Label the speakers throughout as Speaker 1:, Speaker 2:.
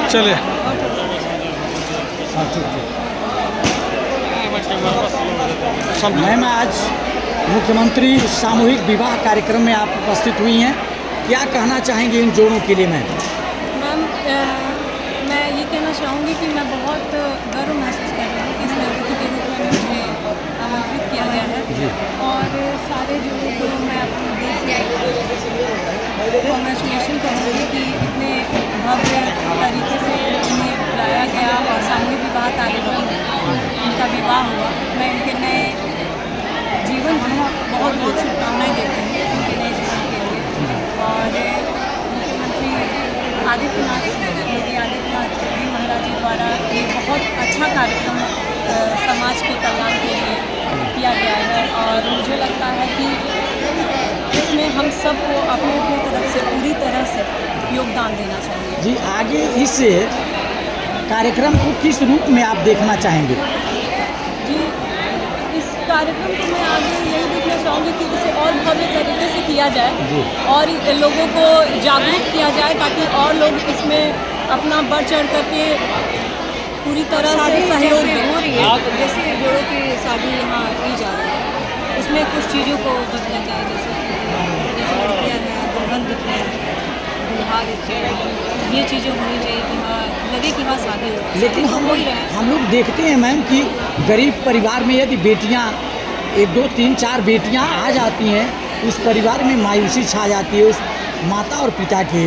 Speaker 1: चले
Speaker 2: मैम, आज मुख्यमंत्री सामूहिक विवाह कार्यक्रम में आप उपस्थित हुई हैं, क्या कहना चाहेंगे इन जोड़ों के लिए मैम?
Speaker 3: मैम, मैं ये कहना चाहूँगी कि मैं बहुत गर्व महसूस कर रही हूँ कि इस लड़की के रूप में मुझे आमंत्रित किया गया है और सारे जोड़ों को मैं अपने दिल से कॉन्ग्रेचुलेशन कहूँगी कि इतने भव्य तरीके से इन्हें बुलाया गया और सामूहिक विवाह कार्यक्रम इनका विवाह हुआ। मैं इनके नए जीवन की बहुत बहुत शुभकामनाएँ देती हूँ इनके नए जीवन के लिए। और मुख्यमंत्री आदित्यनाथ योगी आदित्यनाथ जी महाराज जी द्वारा ये बहुत अच्छा कार्यक्रम समाज के कल्याण के लिए किया गया है और मुझे लगता है कि इसमें हम सबको अपनी अपनी तरफ से पूरी तरह से योगदान देना चाहिए।
Speaker 2: जी, आगे इस कार्यक्रम को किस रूप में आप देखना चाहेंगे?
Speaker 3: जी, इस कार्यक्रम को मैं आगे यही देखना चाहूँगी कि इसे और भव्य तरीके से किया जाए और लोगों को जागरूक किया जाए ताकि और लोग इसमें अपना बढ़ चढ़ करके पूरी तरह से सहयोग हो रही है।
Speaker 4: जैसे जोड़ों की शादी यहाँ की जा रही है, उसमें कुछ चीज़ों को बदला जाए, जैसे लड़कियाँ हैं, दुल्हन दिखते हैं, दुल्हा दिखते हैं, ये चीज़ें होनी चाहिए कि हाँ लगे कि हाँ शादी हो।
Speaker 2: लेकिन हम लोग देखते हैं मैम कि गरीब परिवार में यदि बेटियाँ 1, 2, 3, 4 बेटियाँ आ जाती हैं, उस परिवार में मायूसी छा जाती है उस माता और पिता के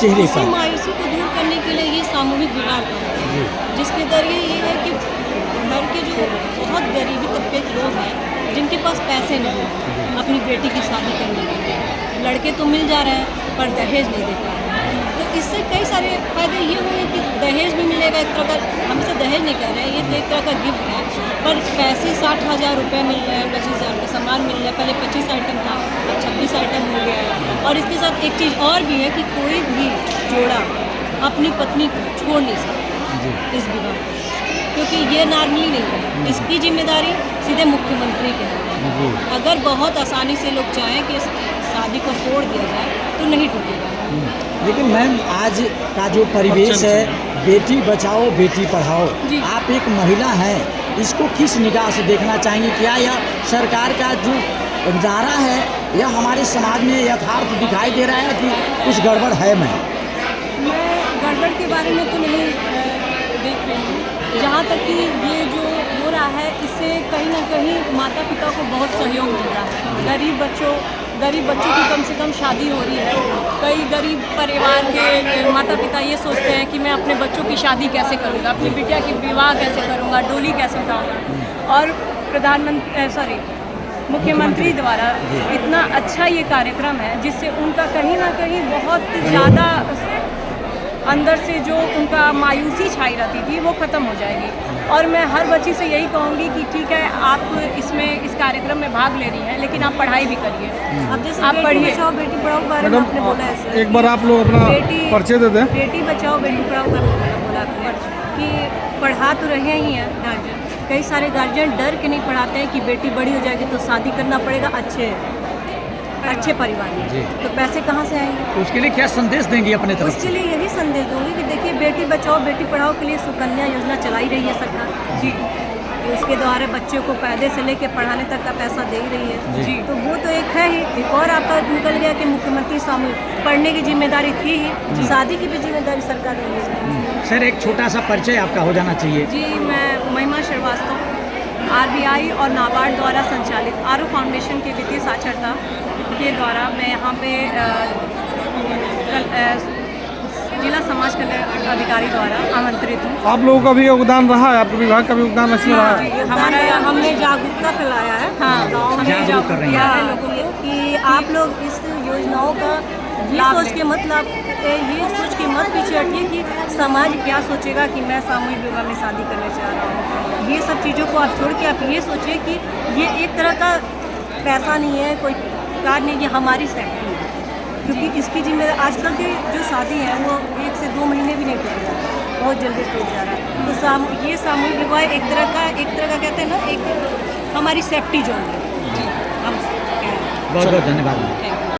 Speaker 2: चेहरे पर।
Speaker 4: मायूसी को दूर करने के लिए ये सामूहिक विवाह है, जिसके जरिए ये है कि घर के जो बहुत गरीबी तबके के लोग हैं जिनके पास पैसे नहीं हैं अपनी बेटी की शादी करने के लिए, लड़के तो मिल जा रहे हैं पर दहेज नहीं दे पा रहे हैं। तो इससे कई सारे फायदे ये हुए कि दहेज भी मिलेगा, एक तरह का, हम इसे दहेज नहीं कह रहे हैं, ये तो एक तरह का गिफ्ट है, पर पैसे 60,000 रुपये मिल रहे हैं, 25,000 का सामान मिल रहा है। पहले 25 आइटम था, अब 26 आइटम हो गया है। और इसके साथ एक चीज़ और भी है कि कोई भी जोड़ा अपनी पत्नी को छोड़ नहीं सकता इस विवाह, क्योंकि ये नॉर्मली नहीं है, इसकी जिम्मेदारी सीधे मुख्यमंत्री की है। अगर बहुत आसानी से लोग चाहें कि इस शादी को तोड़ दिया जाए तो नहीं टूटेगा।
Speaker 2: लेकिन मैम, आज का जो परिवेश है, बेटी बचाओ बेटी पढ़ाओ, आप एक महिला हैं, इसको किस निगाह से देखना चाहेंगे? क्या यह सरकार का जो नारा है यह हमारे समाज में यथार्थ दिखाई दे रहा है कि कुछ गड़बड़ है? मैं
Speaker 3: गड़बड़ के बारे में तो नहीं देख रही हूँ, जहाँ तक कि ये जो हो रहा है इससे कहीं ना कहीं माता पिता को बहुत सहयोग मिल रहा है। गरीब बच्चों की कम से कम शादी हो रही है। कई गरीब परिवार के माता पिता ये सोचते हैं कि मैं अपने बच्चों की शादी कैसे करूँगा, अपनी बिटिया की विवाह कैसे करूँगा, डोली कैसे उठाऊँगा। और मुख्यमंत्री द्वारा इतना अच्छा ये कार्यक्रम है जिससे उनका कहीं ना कहीं बहुत ज़्यादा अंदर से जो उनका मायूसी छाई रहती थी वो ख़त्म हो जाएगी। और मैं हर बच्ची से यही कहूँगी कि ठीक है, आप इसमें इस कार्यक्रम में भाग ले रही हैं, लेकिन आप पढ़ाई भी करिए। आप पढ़िए।
Speaker 4: बेटी बचाओ बारे में आपने बोला है सर,
Speaker 1: एक बार आप लोग अपना परिचय दे दें।
Speaker 4: बेटी बचाओ बेटी पढ़ाओ का बोला कि पढ़ा तो रहे ही हैं गार्जियन, कई सारे गार्जियन डर के नहीं पढ़ाते हैं कि बेटी बड़ी हो जाएगी तो शादी करना पड़ेगा अच्छे परिवार में, तो पैसे कहाँ से आएंगे?
Speaker 2: तो उसके लिए क्या संदेश देंगे अपने तरफ
Speaker 4: उसके लिए यही संदेश दूंगी कि देखिए, बेटी बचाओ बेटी पढ़ाओ के लिए सुकन्या योजना चलाई रही है सरकार जी, उसके द्वारा बच्चों को पैदे से लेके पढ़ाने तक का पैसा दे रही है जी। तो वो तो एक है ही, एक और आपका निकल गया कि मुख्यमंत्री सामूहिक पढ़ने की जिम्मेदारी थी ही, शादी की भी जिम्मेदारी सरकार ने ली है।
Speaker 2: सर, एक छोटा सा परिचय आपका हो जाना चाहिए।
Speaker 3: जी, मैं महिमा श्रीवास्तव, RBI और नाबार्ड द्वारा संचालित आरू फाउंडेशन के वित्तीय साक्षरता के द्वारा मैं यहाँ पे जिला समाज कल्याण अधिकारी द्वारा आमंत्रित हूँ।
Speaker 1: आप लोगों का भी योगदान रहा है, आपके विभाग का भी योगदान इसमें रहा है?
Speaker 4: हमारा हमने जागरूकता फैलाया है, गाँव में जागरूक किया है लोगों को कि आप लोग इस योजनाओं का ये सोच के मत पीछे हटिए कि समाज क्या सोचेगा कि मैं सामूहिक विवाह में शादी करने चाह रहा हूँ। ये सब चीज़ों को आप छोड़ के आप ये सोचिए कि ये एक तरह का पैसा नहीं है, कोई कार्ड नहीं, ये हमारी सेफ्टी है, क्योंकि इसकी जिम्मेदारी आजकल की जो शादी है वो 1 से 2 महीने भी नहीं टूट रहा है, बहुत जल्दी टूट जा रहा है। तो ये सामूहिक विवाह एक तरह का कहते हैं ना, एक हमारी सेफ्टी जोन है। हम
Speaker 2: बहुत बहुत धन्यवाद।